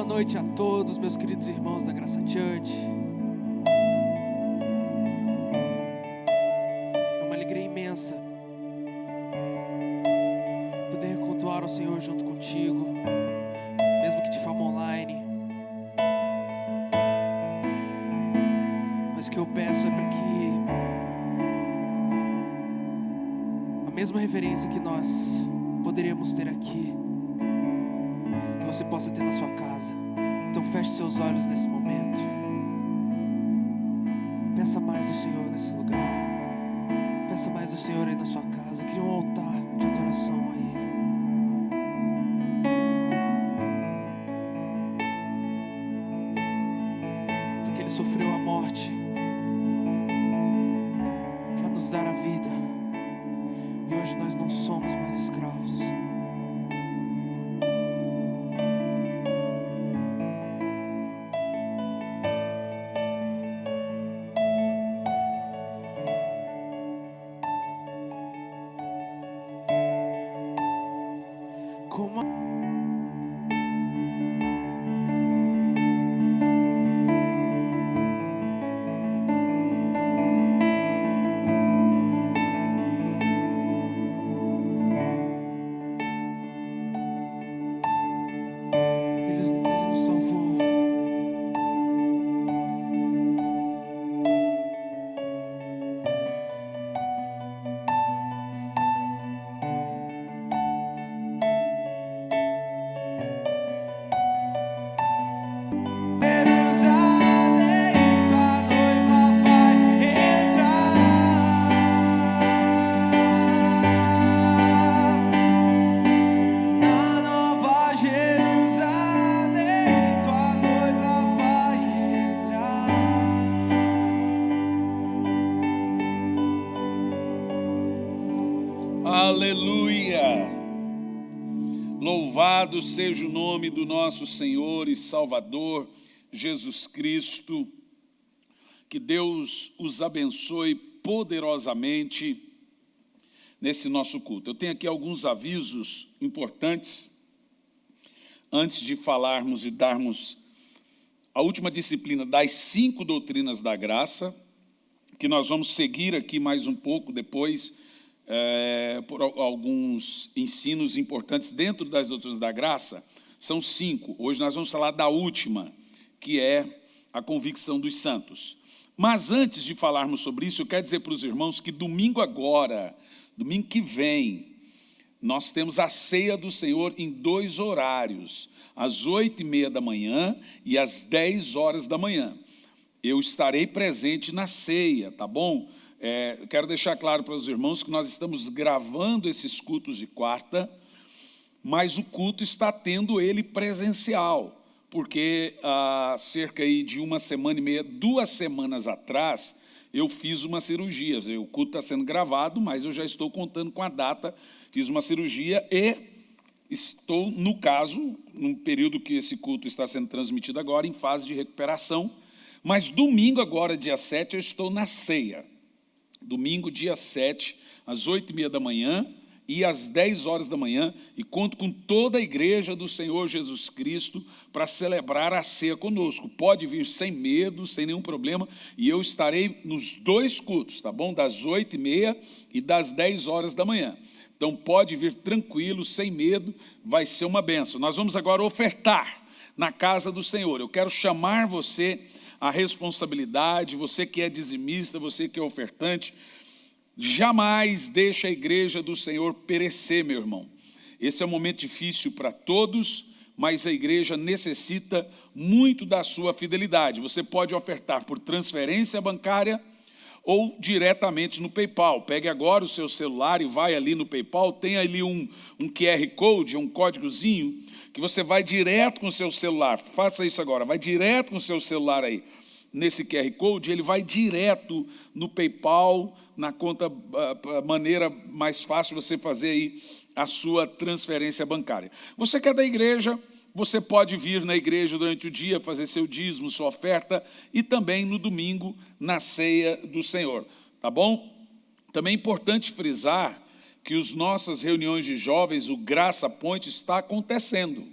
Boa noite a todos, meus queridos irmãos da Graça Church. É uma alegria imensa poder cultuar o Senhor junto contigo, mesmo que de forma online. Mas o que eu peço é para que a mesma reverência que nós poderíamos ter aqui, que você possa ter na sua casa. Então feche seus olhos nesse momento. Peça mais do Senhor nesse lugar. Peça mais do Senhor aí na sua casa. Crie um altar de adoração a Ele. Porque Ele sofreu a morte para nos dar a vida. E hoje nós não somos mais escravos. Aleluia! Louvado seja o nome do nosso Senhor e Salvador Jesus Cristo. Que Deus os abençoe poderosamente nesse nosso culto. Eu tenho aqui alguns avisos importantes antes de falarmos e darmos a última disciplina das 5 doutrinas da graça, que nós vamos seguir aqui mais um pouco depois, por alguns ensinos importantes dentro das doutrinas da graça. São 5. Hoje nós vamos falar da última, que é a convicção dos santos. Mas antes de falarmos sobre isso, eu quero dizer para os irmãos que domingo que vem, nós temos a ceia do Senhor em 2 horários, às 8h30 da manhã e às 10 horas da manhã. Eu estarei presente na ceia, tá bom? Eu quero deixar claro para os irmãos que nós estamos gravando esses cultos de quarta, mas o culto está tendo ele presencial, porque há cerca aí de 1 semana e meia, 2 semanas atrás, eu fiz uma cirurgia. O culto está sendo gravado, mas eu já estou contando com a data. Fiz uma cirurgia e estou, no caso, no período que esse culto está sendo transmitido agora, em fase de recuperação. Mas domingo agora, dia 7, eu estou na ceia. Domingo, dia 7, às 8h30 da manhã e às 10 horas da manhã, e conto com toda a igreja do Senhor Jesus Cristo para celebrar a ceia conosco. Pode vir sem medo, sem nenhum problema, e eu estarei nos 2 cultos, tá bom? Das 8h30 e das 10 horas da manhã. Então pode vir tranquilo, sem medo, vai ser uma bênção. Nós vamos agora ofertar na casa do Senhor. Eu quero chamar você a responsabilidade, você que é dizimista, você que é ofertante, jamais deixe a igreja do Senhor perecer, meu irmão. Esse é um momento difícil para todos, mas a igreja necessita muito da sua fidelidade. Você pode ofertar por transferência bancária ou diretamente no PayPal. Pegue agora o seu celular e vai ali no PayPal, tem ali um QR Code, um códigozinho, que você vai direto com o seu celular. Faça isso agora, vai direto com o seu celular aí, nesse QR Code, ele vai direto no PayPal, na conta, maneira mais fácil você fazer aí a sua transferência bancária. Você que é da igreja, você pode vir na igreja durante o dia, fazer seu dízimo, sua oferta, e também no domingo, na ceia do Senhor, tá bom? Também é importante frisar que as nossas reuniões de jovens, o Graça Point, está acontecendo.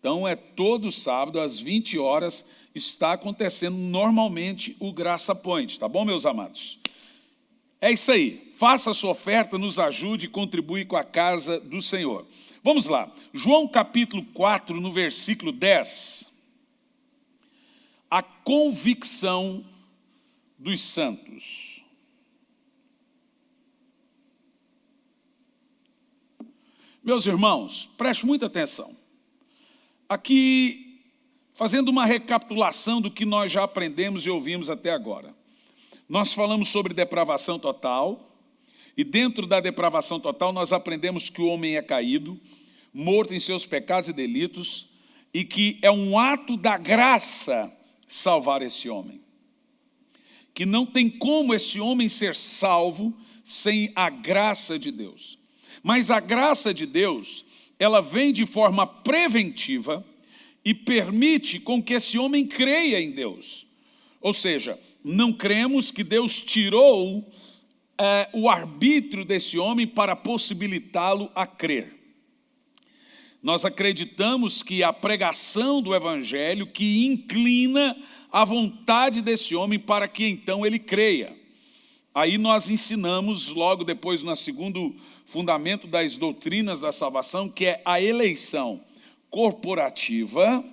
Então é todo sábado às 20 horas está acontecendo normalmente o Graça Point, tá bom, meus amados? É isso aí, faça a sua oferta, nos ajude e contribui com a casa do Senhor. Vamos lá, João capítulo 4, no versículo 10. A convicção dos santos. Meus irmãos, preste muita atenção. Aqui, fazendo uma recapitulação do que nós já aprendemos e ouvimos até agora. Nós falamos sobre depravação total, e dentro da depravação total nós aprendemos que o homem é caído, morto em seus pecados e delitos, e que é um ato da graça salvar esse homem. Que não tem como esse homem ser salvo sem a graça de Deus. Mas a graça de Deus, ela vem de forma preventiva e permite com que esse homem creia em Deus. Ou seja, não cremos que Deus tirou o arbítrio desse homem para possibilitá-lo a crer. Nós acreditamos que a pregação do Evangelho que inclina a vontade desse homem para que então ele creia. Aí nós ensinamos logo depois no segundo fundamento das doutrinas da salvação, que é a eleição corporativa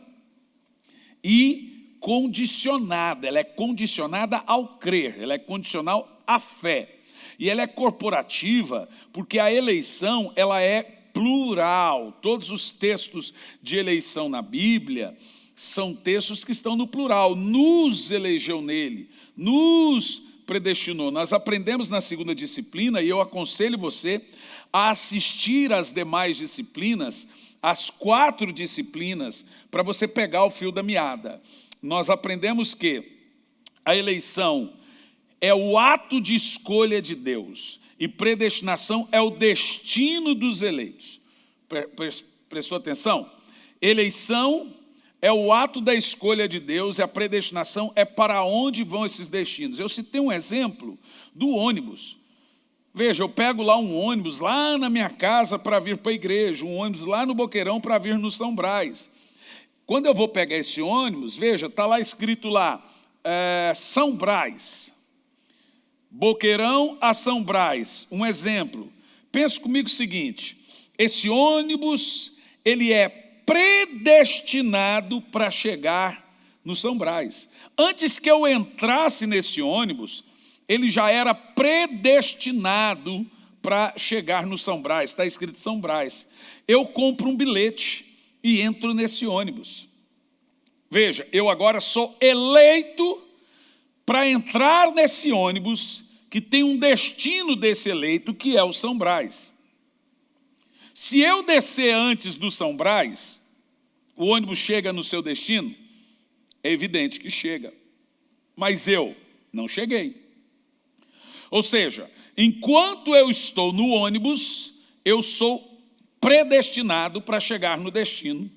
e condicionada. Ela é condicionada ao crer, ela é condicional à fé. E ela é corporativa porque a eleição ela é plural. Todos os textos de eleição na Bíblia são textos que estão no plural. Nos elegeu nele, nos predestinou. Nós aprendemos na segunda disciplina, e eu aconselho você a assistir às demais disciplinas, as 4 disciplinas, para você pegar o fio da meada. Nós aprendemos que a eleição é o ato de escolha de Deus, e predestinação é o destino dos eleitos. Prestou atenção? Eleição é o ato da escolha de Deus, e a predestinação é para onde vão esses destinos. Eu citei um exemplo do ônibus. Veja, eu pego lá um ônibus lá na minha casa para vir para a igreja, um ônibus lá no Boqueirão para vir no São Brás. Quando eu vou pegar esse ônibus, veja, está lá escrito lá, São Brás. Boqueirão a São Brás, um exemplo. Pense comigo o seguinte, esse ônibus, ele é predestinado para chegar no São Brás. Antes que eu entrasse nesse ônibus, ele já era predestinado para chegar no São Brás, está escrito São Brás. Eu compro um bilhete e entro nesse ônibus. Veja, eu agora sou eleito para entrar nesse ônibus que tem um destino desse eleito, que é o São Brás. Se eu descer antes do São Brás, o ônibus chega no seu destino? É evidente que chega. Mas eu não cheguei. Ou seja, enquanto eu estou no ônibus, eu sou predestinado para chegar no destino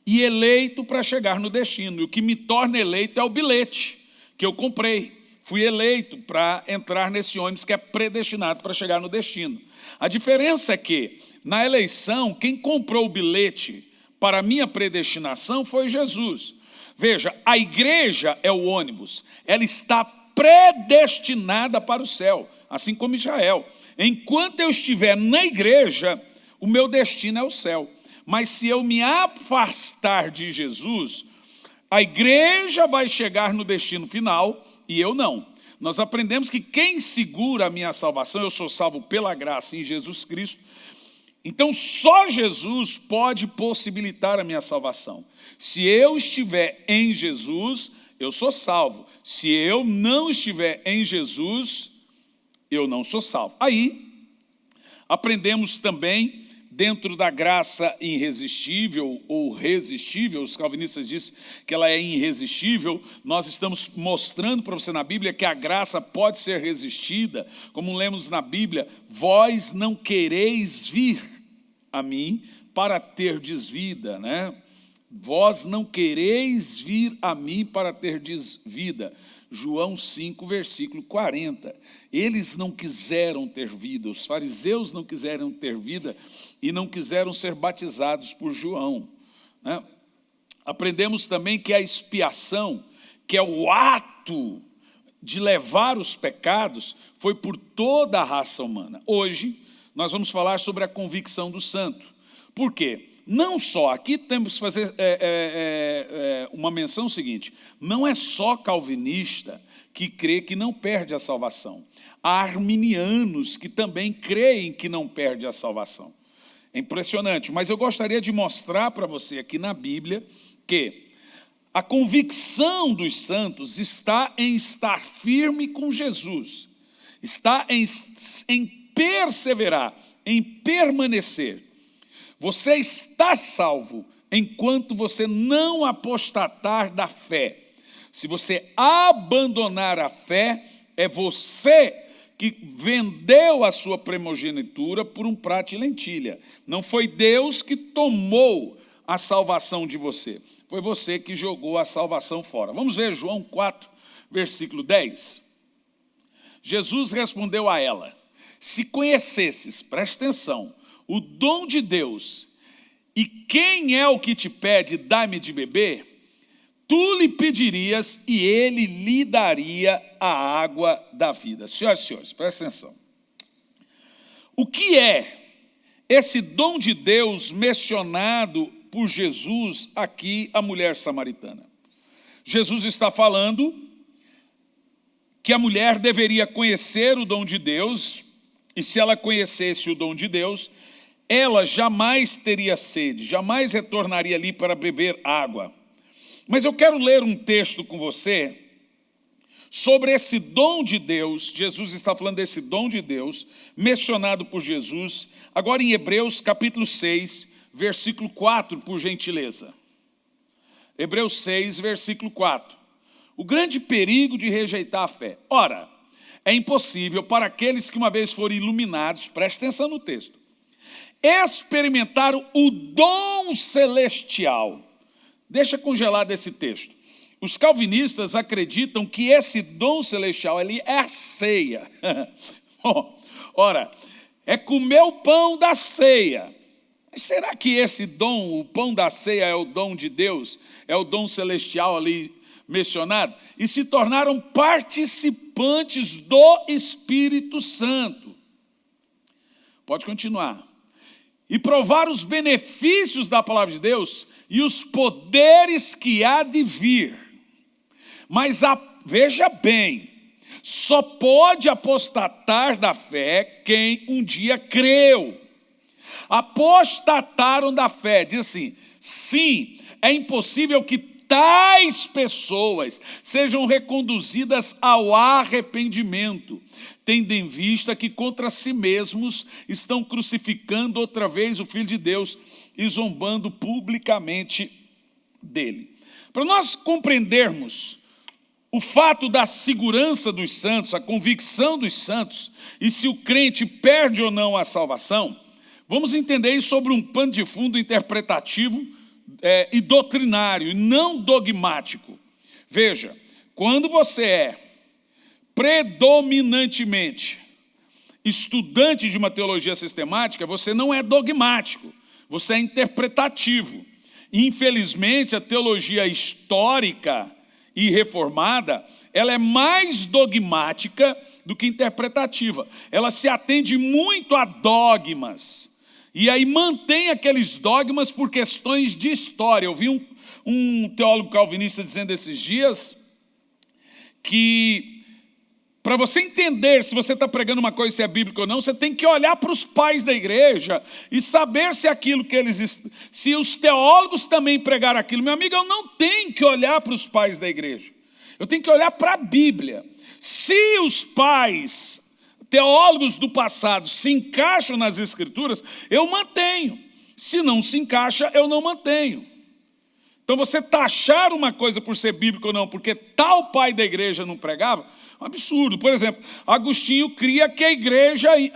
e eleito para chegar no destino. E o que me torna eleito é o bilhete que eu comprei. Fui eleito para entrar nesse ônibus que é predestinado para chegar no destino. A diferença é que, na eleição, quem comprou o bilhete para a minha predestinação foi Jesus. Veja, a igreja é o ônibus, ela está predestinada para o céu, assim como Israel. Enquanto eu estiver na igreja, o meu destino é o céu. Mas se eu me afastar de Jesus, a igreja vai chegar no destino final e eu não. Nós aprendemos que quem segura a minha salvação, eu sou salvo pela graça em Jesus Cristo. Então só Jesus pode possibilitar a minha salvação. Se eu estiver em Jesus, eu sou salvo. Se eu não estiver em Jesus, eu não sou salvo. Aí, aprendemos também, dentro da graça irresistível ou resistível, os calvinistas dizem que ela é irresistível, nós estamos mostrando para você na Bíblia que a graça pode ser resistida, como lemos na Bíblia, vós não quereis vir a mim para terdes vida, né? Vós não quereis vir a mim para terdes vida. João 5, versículo 40. Eles não quiseram ter vida, os fariseus não quiseram ter vida e não quiseram ser batizados por João, né? aprendemos também que a expiação, que é o ato de levar os pecados, foi por toda a raça humana. Hoje, nós vamos falar sobre a convicção do santo. Por quê? Não só, aqui temos que fazer uma menção seguinte, não é só calvinista que crê que não perde a salvação. Há arminianos que também creem que não perde a salvação. É impressionante, mas eu gostaria de mostrar para você aqui na Bíblia que a convicção dos santos está em estar firme com Jesus, está em perseverar, em permanecer. Você está salvo enquanto você não apostatar da fé. Se você abandonar a fé, é você que vendeu a sua primogenitura por um prato de lentilha. Não foi Deus que tomou a salvação de você. Foi você que jogou a salvação fora. Vamos ver João 4, versículo 10. Jesus respondeu a ela: se conhecesses, presta atenção, o dom de Deus, e quem é o que te pede, dá-me de beber, tu lhe pedirias e ele lhe daria a água da vida. Senhoras e senhores, presta atenção. O que é esse dom de Deus mencionado por Jesus aqui, a mulher samaritana? Jesus está falando que a mulher deveria conhecer o dom de Deus, e se ela conhecesse o dom de Deus, ela jamais teria sede, jamais retornaria ali para beber água. Mas eu quero ler um texto com você sobre esse dom de Deus. Jesus está falando desse dom de Deus, mencionado por Jesus, agora em Hebreus capítulo 6, versículo 4, por gentileza. Hebreus 6, versículo 4. O grande perigo de rejeitar a fé. Ora, é impossível para aqueles que uma vez foram iluminados, preste atenção no texto, experimentaram o dom celestial. Deixa congelado esse texto. Os calvinistas acreditam que esse dom celestial ali é a ceia. Ora, é comer o pão da ceia. Mas será que esse dom, o pão da ceia, é o dom de Deus? É o dom celestial ali mencionado? E se tornaram participantes do Espírito Santo. Pode continuar. E provar os benefícios da palavra de Deus e os poderes que há de vir. Mas veja bem, só pode apostatar da fé quem um dia creu. Apostataram da fé, diz assim, sim, é impossível que tais pessoas sejam reconduzidas ao arrependimento, tendo em vista que contra si mesmos estão crucificando outra vez o Filho de Deus e zombando publicamente dele. Para nós compreendermos o fato da segurança dos santos, a convicção dos santos, e se o crente perde ou não a salvação, vamos entender isso sobre um pano de fundo interpretativo e doutrinário, e não dogmático. Veja, quando você é predominantemente estudante de uma teologia sistemática, você não é dogmático, você é interpretativo. Infelizmente, a teologia histórica e reformada, ela é mais dogmática do que interpretativa. Ela se atende muito a dogmas. E aí mantém aqueles dogmas por questões de história. Eu vi um teólogo calvinista dizendo esses dias que para você entender se você está pregando uma coisa, se é bíblica ou não, você tem que olhar para os pais da igreja e saber se aquilo que se os teólogos também pregaram aquilo. Meu amigo, eu não tenho que olhar para os pais da igreja. Eu tenho que olhar para a Bíblia. Se os pais, teólogos do passado, se encaixam nas Escrituras, eu mantenho. Se não se encaixa, eu não mantenho. Então você taxar uma coisa por ser bíblica ou não, porque tal pai da igreja não pregava, é um absurdo. Por exemplo, Agostinho cria que a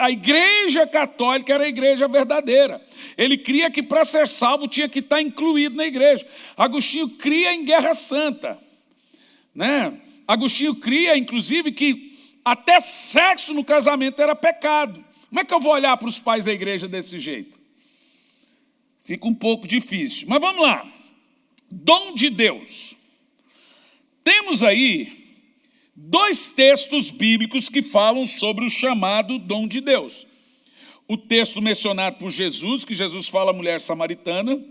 igreja católica era a igreja verdadeira. Ele cria que para ser salvo tinha que estar incluído na igreja. Agostinho cria em Guerra Santa, né? Agostinho cria, inclusive, que até sexo no casamento era pecado. Como é que eu vou olhar para os pais da igreja desse jeito? Fica um pouco difícil, mas vamos lá. Dom de Deus. Temos aí 2 textos bíblicos que falam sobre o chamado dom de Deus. O texto mencionado por Jesus, que Jesus fala à mulher samaritana,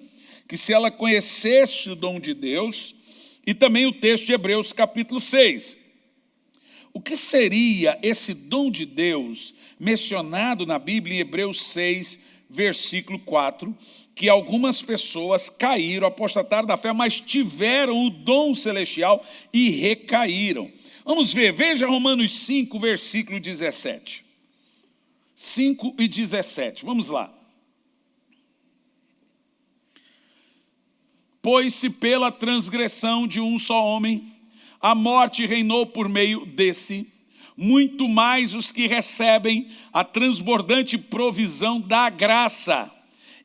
que se ela conhecesse o dom de Deus, e também o texto de Hebreus capítulo 6. O que seria esse dom de Deus mencionado na Bíblia em Hebreus 6, versículo 4, que algumas pessoas caíram, apostataram da fé, mas tiveram o dom celestial e recaíram. Vamos ver, veja Romanos 5, versículo 17. 5 e 17, vamos lá. Pois se pela transgressão de um só homem a morte reinou por meio desse, muito mais os que recebem a transbordante provisão da graça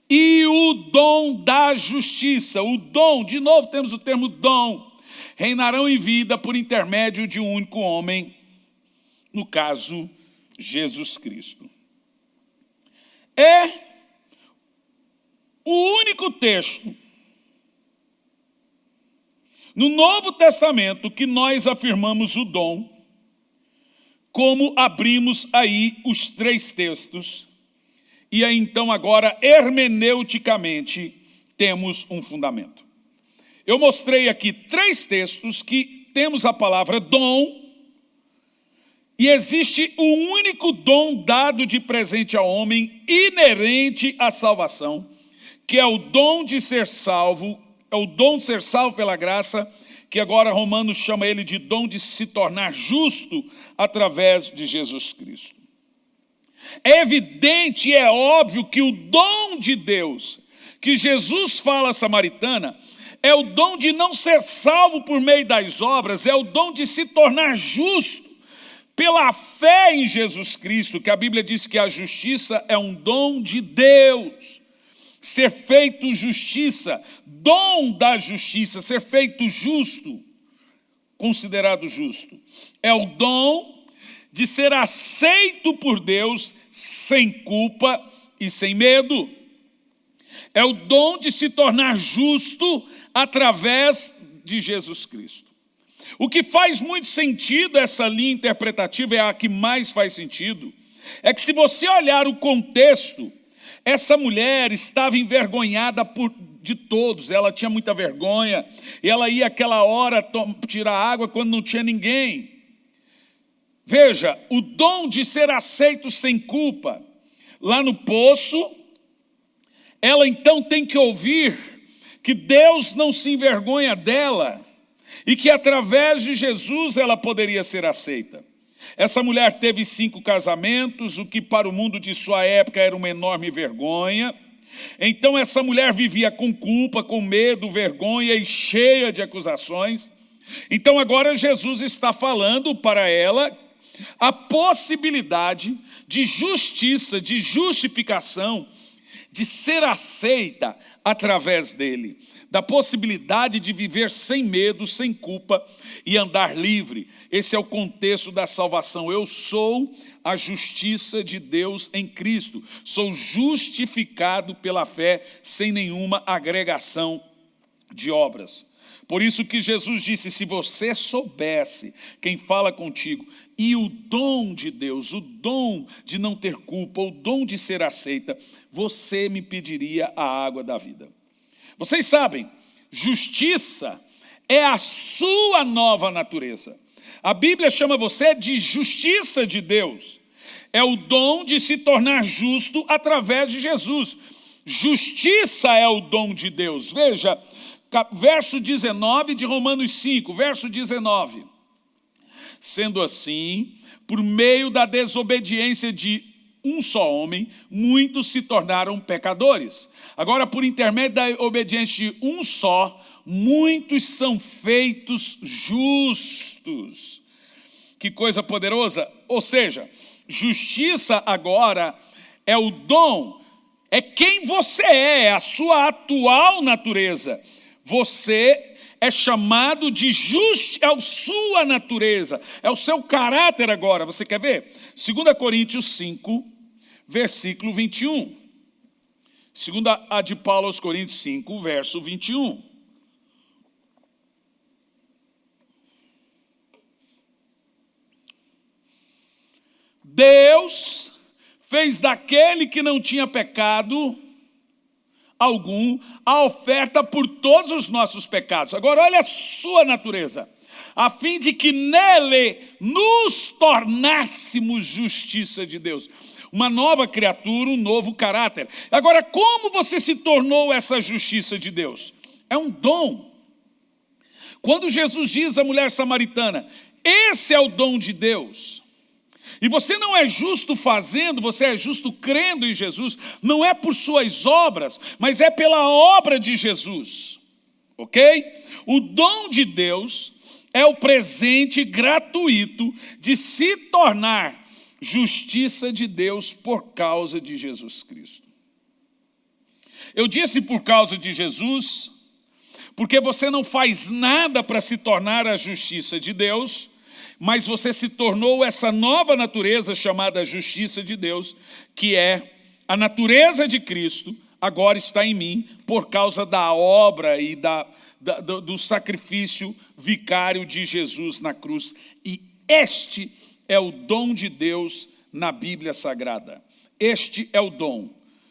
e o dom da justiça. O dom, de novo temos o termo dom, reinarão em vida por intermédio de um único homem, no caso, Jesus Cristo. É o único texto no Novo Testamento que nós afirmamos o dom, como abrimos aí os 3 textos, e aí então agora hermeneuticamente temos um fundamento. Eu mostrei aqui 3 textos que temos a palavra dom, e existe um único dom dado de presente ao homem, inerente à salvação, que é o dom de ser salvo, é o dom de ser salvo pela graça, que agora Romanos chama ele de dom de se tornar justo através de Jesus Cristo. É evidente e é óbvio que o dom de Deus, que Jesus fala à samaritana, é o dom de não ser salvo por meio das obras, é o dom de se tornar justo pela fé em Jesus Cristo, que a Bíblia diz que a justiça é um dom de Deus. Ser feito justiça, dom da justiça, ser feito justo, considerado justo, é o dom de ser aceito por Deus sem culpa e sem medo. É o dom de se tornar justo através de Jesus Cristo. O que faz muito sentido, essa linha interpretativa é a que mais faz sentido, é que se você olhar o contexto, essa mulher estava envergonhada de todos, ela tinha muita vergonha, e ela ia àquela hora tirar água quando não tinha ninguém. Veja, o dom de ser aceito sem culpa, lá no poço, ela então tem que ouvir que Deus não se envergonha dela, e que através de Jesus ela poderia ser aceita. Essa mulher teve 5 casamentos, o que para o mundo de sua época era uma enorme vergonha. Então essa mulher vivia com culpa, com medo, vergonha e cheia de acusações. Então agora Jesus está falando para ela a possibilidade de justiça, de justificação, de ser aceita através dele, da possibilidade de viver sem medo, sem culpa e andar livre. Esse é o contexto da salvação. Eu sou a justiça de Deus em Cristo. Sou justificado pela fé sem nenhuma agregação de obras. Por isso que Jesus disse, se você soubesse quem fala contigo, e o dom de Deus, o dom de não ter culpa, o dom de ser aceita, você me pediria a água da vida. Vocês sabem, justiça é a sua nova natureza. A Bíblia chama você de justiça de Deus. É o dom de se tornar justo através de Jesus. Justiça é o dom de Deus. Veja, verso 19 de Romanos 5, verso 19. Sendo assim, por meio da desobediência de um só homem, muitos se tornaram pecadores. Agora, por intermédio da obediência de um só, muitos são feitos justos. Que coisa poderosa! Ou seja, justiça agora é o dom, é quem você é a sua atual natureza. Você é chamado de justo, é a sua natureza, é o seu caráter agora. Você quer ver? 2 Coríntios 5, versículo 21. 2 a de Paulo aos Coríntios 5, verso 21. Deus fez daquele que não tinha pecado algum a oferta por todos os nossos pecados. Agora olha a sua natureza, a fim de que nele nos tornássemos justiça de Deus. Uma nova criatura, um novo caráter. Agora, como você se tornou essa justiça de Deus? É um dom. Quando Jesus diz à mulher samaritana, esse é o dom de Deus, e você não é justo fazendo, você é justo crendo em Jesus, não é por suas obras, mas é pela obra de Jesus, ok? O dom de Deus é o presente gratuito de se tornar justiça de Deus por causa de Jesus Cristo. Eu disse por causa de Jesus, porque você não faz nada para se tornar a justiça de Deus, mas você se tornou essa nova natureza chamada justiça de Deus, que é a natureza de Cristo, agora está em mim, por causa da obra e do sacrifício vicário de Jesus na cruz. E este é o dom de Deus na Bíblia Sagrada. Este é o dom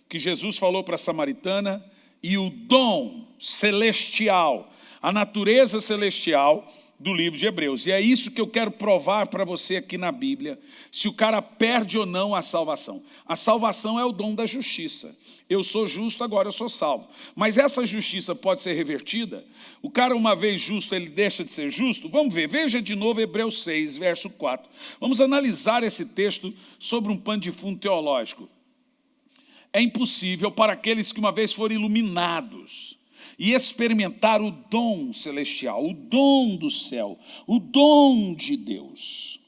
que Jesus falou para a samaritana, e o dom celestial, a natureza celestial do livro de Hebreus. E é isso que eu quero provar para você aqui na Bíblia, se o cara perde ou não a salvação. A salvação é o dom da justiça. Eu sou justo, agora eu sou salvo. Mas essa justiça pode ser revertida? O cara, uma vez justo, ele deixa de ser justo? Vamos ver, veja de novo Hebreus 6, verso 4. Vamos analisar esse texto sobre um pano de fundo teológico. É impossível para aqueles que uma vez foram iluminados e experimentar o dom celestial, o dom do céu, o dom de Deus.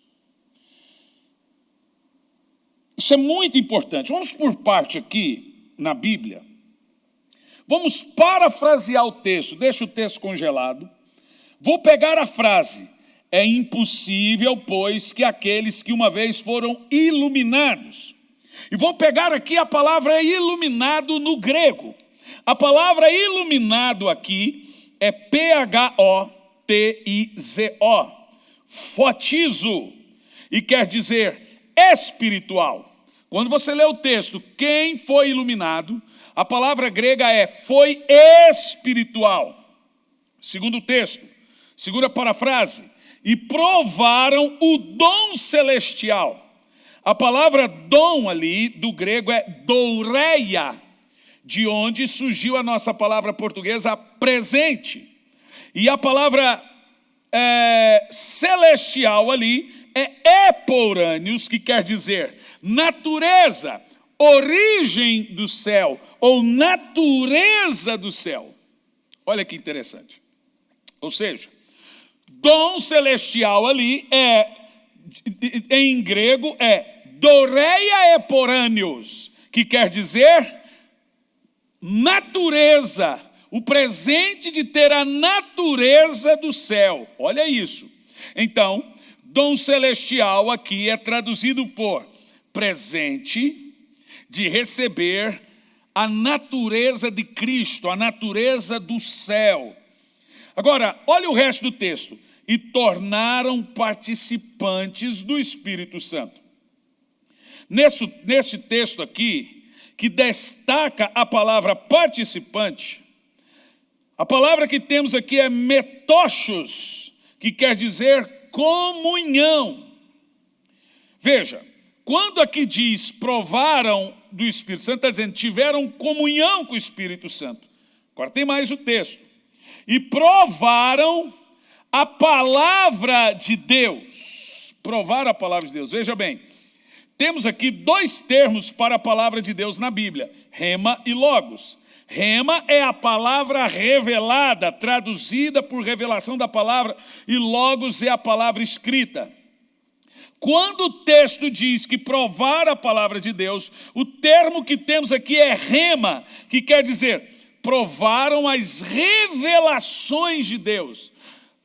Isso é muito importante. Vamos por parte aqui na Bíblia. Vamos parafrasear o texto, deixa o texto congelado. Vou pegar a frase: é impossível, pois, que aqueles que uma vez foram iluminados. E vou pegar aqui a palavra iluminado no grego. A palavra iluminado aqui é P-H-O-T-I-Z-O, fotizo, e quer dizer espiritual. Quando você lê o texto, quem foi iluminado, a palavra grega é foi espiritual. Segundo o texto, segunda parafrase, e provaram o dom celestial. A palavra dom ali do grego é doureia, de onde surgiu a nossa palavra portuguesa presente. E a palavra celestial ali é eporâneos, que quer dizer natureza, origem do céu, ou natureza do céu. Olha que interessante. Ou seja, dom celestial ali em grego é doureia eporâneos, que quer dizer natureza, o presente de ter a natureza do céu. Olha isso. Então, dom celestial aqui é traduzido por presente de receber a natureza de Cristo, a natureza do céu. Agora, olha o resto do texto. E tornaram participantes do Espírito Santo. Nesse texto aqui, que destaca a palavra participante, a palavra que temos aqui é metochos, que quer dizer comunhão. Veja, quando aqui diz provaram do Espírito Santo, está dizendo tiveram comunhão com o Espírito Santo. Agora tem mais o texto. E provaram a palavra de Deus. Provar a palavra de Deus. Veja bem, temos aqui dois termos para a palavra de Deus na Bíblia: rema e logos. Rema é a palavra revelada, traduzida por revelação da palavra, e logos é a palavra escrita. Quando o texto diz que provar a palavra de Deus, o termo que temos aqui é rema, que quer dizer provaram as revelações de Deus,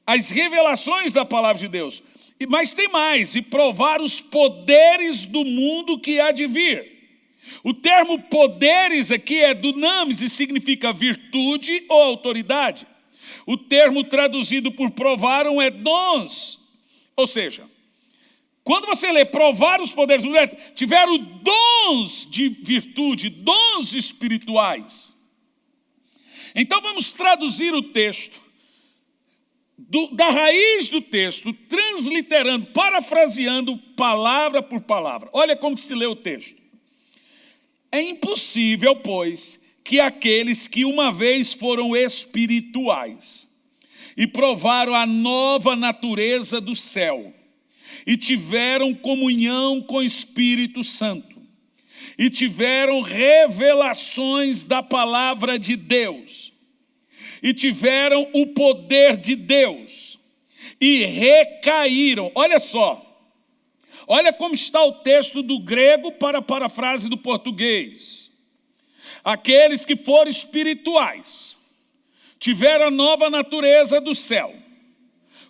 as revelações da palavra de Deus. Mas tem mais, e provar os poderes do mundo que há de vir. O termo poderes aqui é dunamis e significa virtude ou autoridade. O termo traduzido por provaram é dons. Ou seja, Quando você lê provar os poderes do universo, tiveram dons de virtude, dons espirituais. Então vamos traduzir o texto, da raiz do texto, transliterando, parafraseando palavra por palavra. Olha como se lê o texto. É impossível, pois, que aqueles que uma vez foram espirituais e provaram a nova natureza do céu, e tiveram comunhão com o Espírito Santo, e tiveram revelações da palavra de Deus, e tiveram o poder de Deus, e recaíram. Olha só, olha como está o texto do grego para a parafrase do português. Aqueles que foram espirituais, tiveram a nova natureza do céu,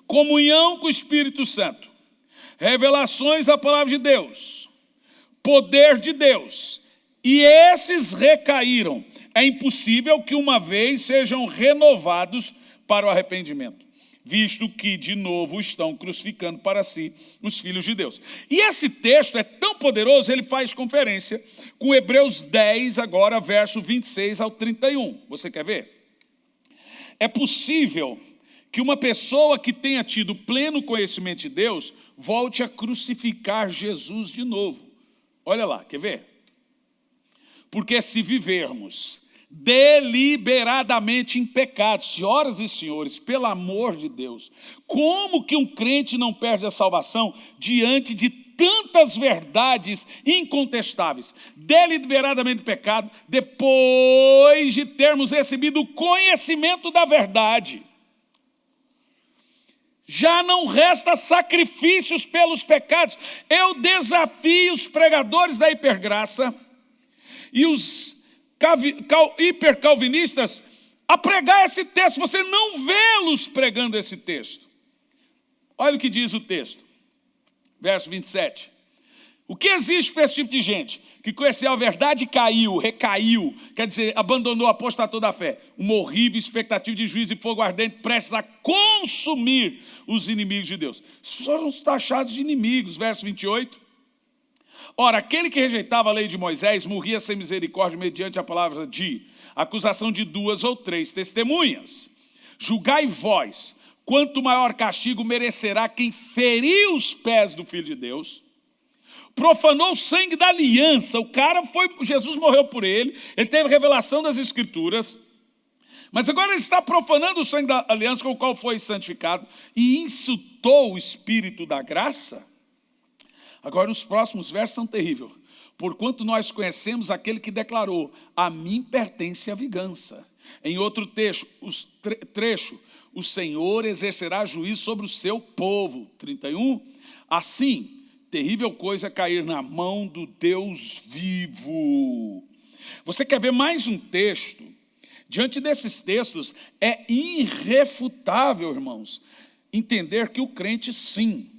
comunhão com o Espírito Santo, revelações da palavra de Deus, poder de Deus, e esses recaíram. É impossível que uma vez sejam renovados para o arrependimento, visto que de novo estão crucificando para si os filhos de Deus. E esse texto é tão poderoso, ele faz conferência com Hebreus 10, agora verso 26 ao 31. Você quer ver? É possível que uma pessoa que tenha tido pleno conhecimento de Deus volte a crucificar Jesus de novo. Olha lá, quer ver? Porque se vivermos deliberadamente em pecado, senhoras e senhores, pelo amor de Deus, como que um crente não perde a salvação diante de tantas verdades incontestáveis? Deliberadamente em pecado, depois de termos recebido o conhecimento da verdade. Já não resta sacrifícios pelos pecados. Eu desafio os pregadores da hipergraça e os hipercalvinistas a pregar esse texto. Você não vê-los pregando esse texto. Olha o que diz o texto, verso 27. O que existe para esse tipo de gente? Que conheceu a verdade e caiu, recaiu, quer dizer, abandonou, apostatou da fé. Uma horrível expectativa de juízo e fogo ardente prestes a consumir os inimigos de Deus. Foram taxados de inimigos, verso 28. Ora, aquele que rejeitava a lei de Moisés morria sem misericórdia mediante a palavra de acusação de 2 ou 3 testemunhas. Julgai vós, quanto maior castigo merecerá quem feriu os pés do Filho de Deus, profanou o sangue da aliança. Jesus morreu por ele teve revelação das Escrituras, mas agora ele está profanando o sangue da aliança com o qual foi santificado e insultou o Espírito da graça. Agora os próximos versos são terríveis. Porquanto nós conhecemos aquele que declarou: a mim pertence a vingança. Em outro trecho, o Senhor exercerá juízo sobre o seu povo. 31. Assim, terrível coisa é cair na mão do Deus vivo. Você quer ver mais um texto? Diante desses textos, é irrefutável, irmãos, entender que o crente, sim,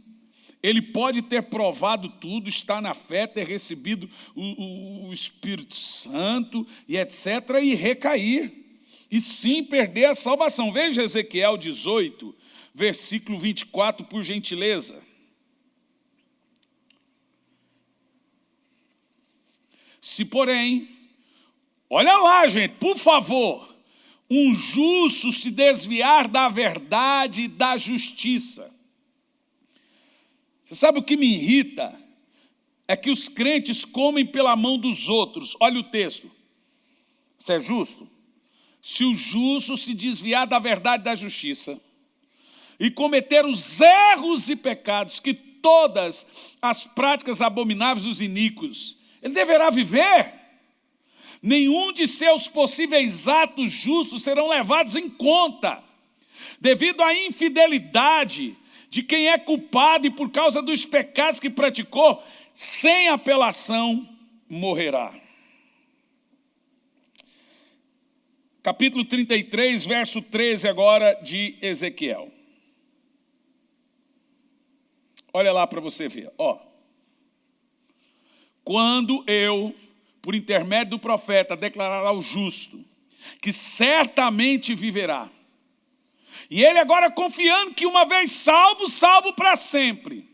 ele pode ter provado tudo, estar na fé, ter recebido o Espírito Santo e etc., e recair, e sim perder a salvação. Veja Ezequiel 18, versículo 24, por gentileza. Se porém, olha lá, gente, por favor, um justo se desviar da verdade e da justiça. Você sabe o que me irrita? É que os crentes comem pela mão dos outros. Olha o texto. Isso é justo? Se o justo se desviar da verdade e da justiça e cometer os erros e pecados que todas as práticas abomináveis dos iníquos, ele deverá viver. Nenhum de seus possíveis atos justos serão levados em conta, devido à infidelidade de quem é culpado e por causa dos pecados que praticou, sem apelação morrerá. Capítulo 33, verso 13 agora de Ezequiel. Olha lá para você ver, ó. Quando eu, por intermédio do profeta, declarar ao justo que certamente viverá, e ele agora confiando que uma vez salvo, salvo para sempre,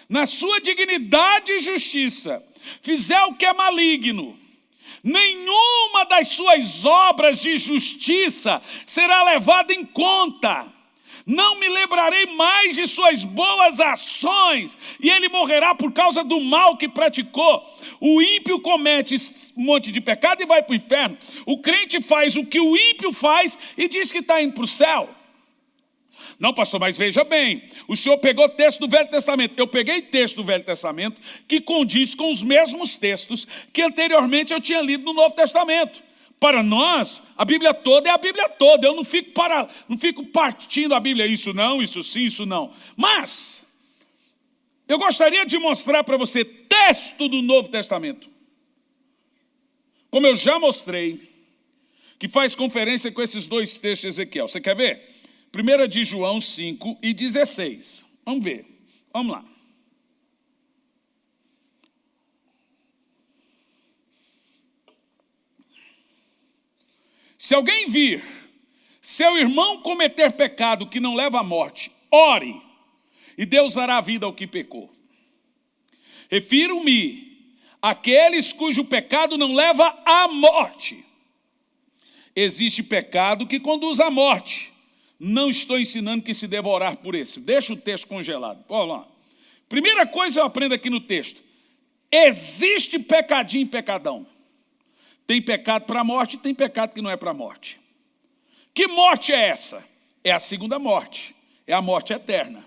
na sua dignidade e justiça, fizer o que é maligno, nenhuma das suas obras de justiça será levada em conta. Não me lembrarei mais de suas boas ações, e ele morrerá por causa do mal que praticou. O ímpio comete um monte de pecado e vai para o inferno. O crente faz o que o ímpio faz e diz que está indo para o céu. Não, pastor, mas veja bem, o senhor pegou texto do Velho Testamento. Eu peguei texto do Velho Testamento que condiz com os mesmos textos que anteriormente eu tinha lido no Novo Testamento. Para nós, a Bíblia toda é a Bíblia toda. Eu não fico partindo a Bíblia, isso não, isso sim, isso não. Mas, eu gostaria de mostrar para você texto do Novo Testamento. Como eu já mostrei, que faz conferência com esses dois textos de Ezequiel. Você quer ver? 1 de João 5:16. Vamos ver. Vamos lá. Se alguém vir seu irmão cometer pecado que não leva à morte, ore, e Deus dará vida ao que pecou. Refiro-me àqueles cujo pecado não leva à morte. Existe pecado que conduz à morte. Não estou ensinando que se deva orar por esse. Deixa o texto congelado. Olha lá. Primeira coisa eu aprendo aqui no texto. Existe pecadinho e pecadão. Tem pecado para a morte e tem pecado que não é para a morte. Que morte é essa? É a segunda morte. É a morte eterna.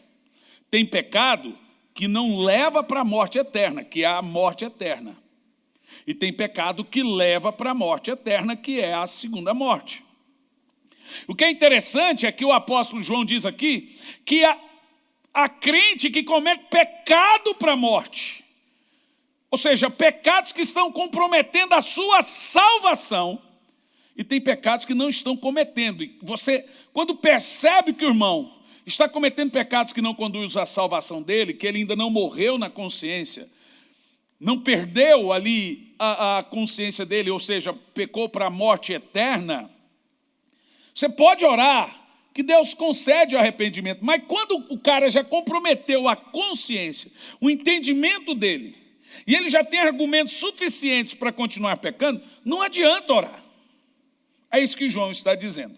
Tem pecado que não leva para a morte eterna, que é a morte eterna. E tem pecado que leva para a morte eterna, que é a segunda morte. O que é interessante é que o apóstolo João diz aqui que a crente que comete pecado para a morte, ou seja, pecados que estão comprometendo a sua salvação, e tem pecados que não estão cometendo. E você, quando percebe que o irmão está cometendo pecados que não conduzem à salvação dele, que ele ainda não morreu na consciência, não perdeu ali a consciência dele, ou seja, pecou para a morte eterna, você pode orar que Deus concede o arrependimento, mas quando o cara já comprometeu a consciência, o entendimento dele, e ele já tem argumentos suficientes para continuar pecando, não adianta orar. É isso que João está dizendo.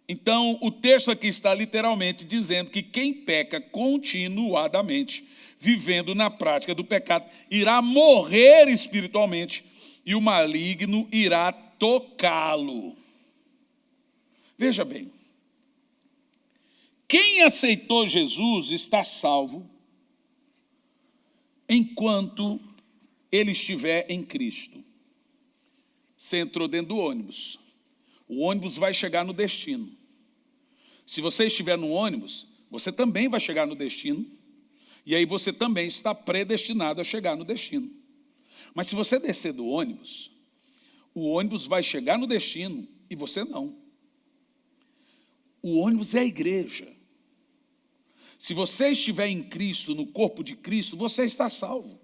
Então, o texto aqui está literalmente dizendo que quem peca continuadamente, vivendo na prática do pecado, irá morrer espiritualmente e o maligno irá tocá-lo. Veja bem, quem aceitou Jesus está salvo enquanto ele estiver em Cristo. Você entrou dentro do ônibus. O ônibus vai chegar no destino. Se você estiver no ônibus, você também vai chegar no destino. E aí você também está predestinado a chegar no destino. Mas se você descer do ônibus, o ônibus vai chegar no destino e você não. O ônibus é a igreja. Se você estiver em Cristo, no corpo de Cristo, você está salvo.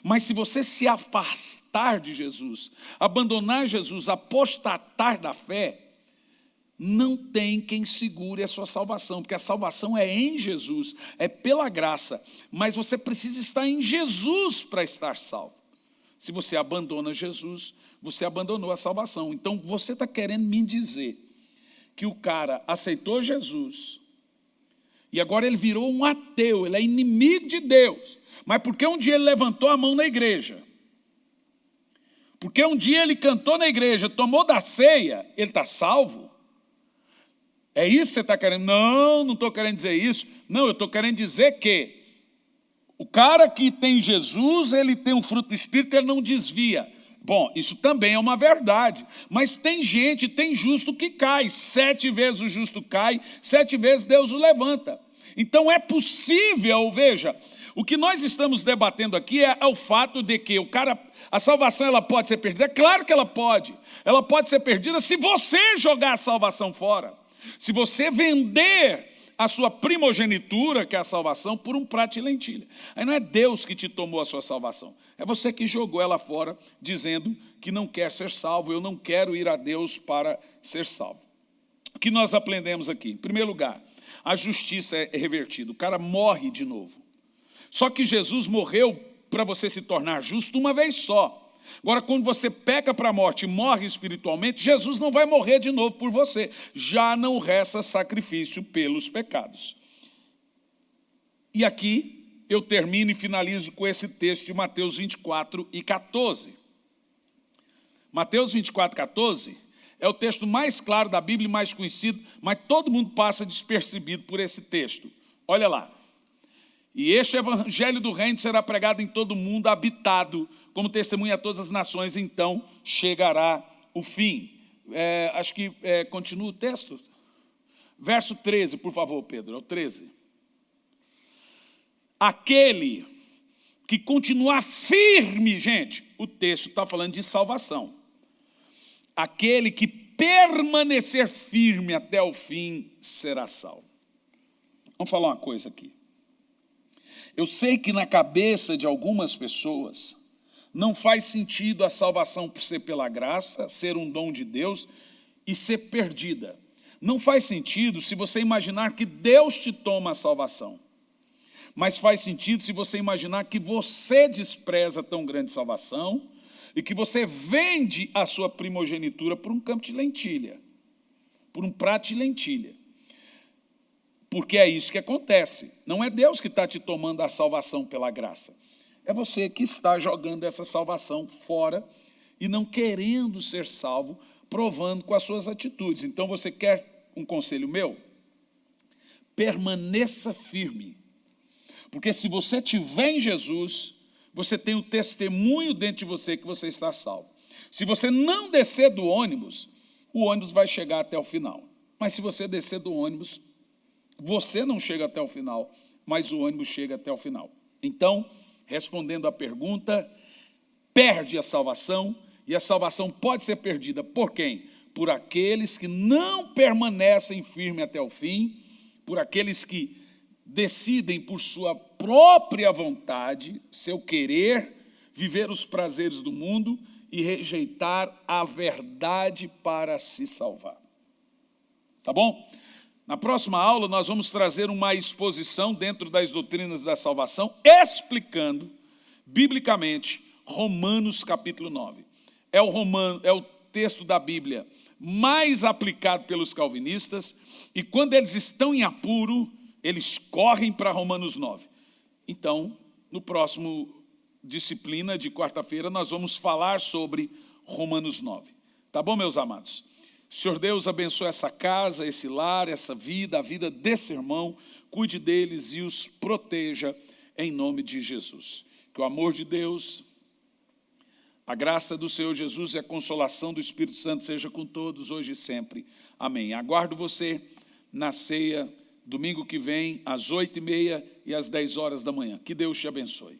Mas se você se afastar de Jesus, abandonar Jesus, apostatar da fé, não tem quem segure a sua salvação, porque a salvação é em Jesus, é pela graça, mas você precisa estar em Jesus para estar salvo. Se você abandona Jesus, você abandonou a salvação. Então você está querendo me dizer que o cara aceitou Jesus e agora ele virou um ateu, ele é inimigo de Deus, mas porque um dia ele levantou a mão na igreja, porque um dia ele cantou na igreja, tomou da ceia, ele está salvo? É isso que você está querendo? Não, não estou querendo dizer isso. Não, eu estou querendo dizer que o cara que tem Jesus, ele tem um fruto do Espírito, ele não desvia. Bom, isso também é uma verdade, mas tem gente, tem justo que cai, 7 vezes o justo cai, 7 vezes Deus o levanta. Então é possível, veja, o que nós estamos debatendo aqui é o fato de que a salvação ela pode ser perdida. É claro que ela pode ser perdida se você jogar a salvação fora, se você vender a sua primogenitura, que é a salvação, por um prato de lentilha. Aí não é Deus que te tomou a sua salvação, é você que jogou ela fora, dizendo que não quer ser salvo. Eu não quero ir a Deus para ser salvo. O que nós aprendemos aqui? Em primeiro lugar, a justiça é revertida. O cara morre de novo. Só que Jesus morreu para você se tornar justo uma vez só. Agora, quando você peca para a morte e morre espiritualmente, Jesus não vai morrer de novo por você. Já não resta sacrifício pelos pecados. E aqui eu termino e finalizo com esse texto de Mateus 24 e 14. Mateus 24, 14 é o texto mais claro da Bíblia e mais conhecido, mas todo mundo passa despercebido por esse texto. Olha lá. E este evangelho do reino será pregado em todo o mundo, habitado, como testemunha a todas as nações, então chegará o fim. Acho que continua o texto. Verso 13, por favor, Pedro, é o 13. Aquele que continuar firme, gente, o texto está falando de salvação. Aquele que permanecer firme até o fim será salvo. Vamos falar uma coisa aqui. Eu sei que na cabeça de algumas pessoas não faz sentido a salvação por ser pela graça, ser um dom de Deus e ser perdida. Não faz sentido se você imaginar que Deus te toma a salvação. Mas faz sentido se você imaginar que você despreza tão grande salvação e que você vende a sua primogenitura por um campo de lentilha, por um prato de lentilha. Porque é isso que acontece. Não é Deus que está te tomando a salvação pela graça. É você que está jogando essa salvação fora e não querendo ser salvo, provando com as suas atitudes. Então você quer um conselho meu? Permaneça firme. Porque se você tiver em Jesus, você tem o testemunho dentro de você que você está salvo. Se você não descer do ônibus, o ônibus vai chegar até o final. Mas se você descer do ônibus, você não chega até o final, mas o ônibus chega até o final. Então, respondendo à pergunta, perde a salvação, e a salvação pode ser perdida por quem? Por aqueles que não permanecem firmes até o fim, por aqueles que decidem por sua própria vontade, seu querer, viver os prazeres do mundo e rejeitar a verdade para se salvar. Tá bom? Na próxima aula nós vamos trazer uma exposição dentro das doutrinas da salvação, explicando biblicamente Romanos capítulo 9. É o texto da Bíblia mais aplicado pelos calvinistas, e quando eles estão em apuro, eles correm para Romanos 9. Então, no próximo disciplina de quarta-feira, nós vamos falar sobre Romanos 9. Tá bom, meus amados? Senhor Deus, abençoe essa casa, esse lar, essa vida, a vida desse irmão, cuide deles e os proteja em nome de Jesus. Que o amor de Deus, a graça do Senhor Jesus e a consolação do Espírito Santo seja com todos, hoje e sempre. Amém. Aguardo você na ceia, domingo que vem, às 8h30 e às 10 horas da manhã. Que Deus te abençoe.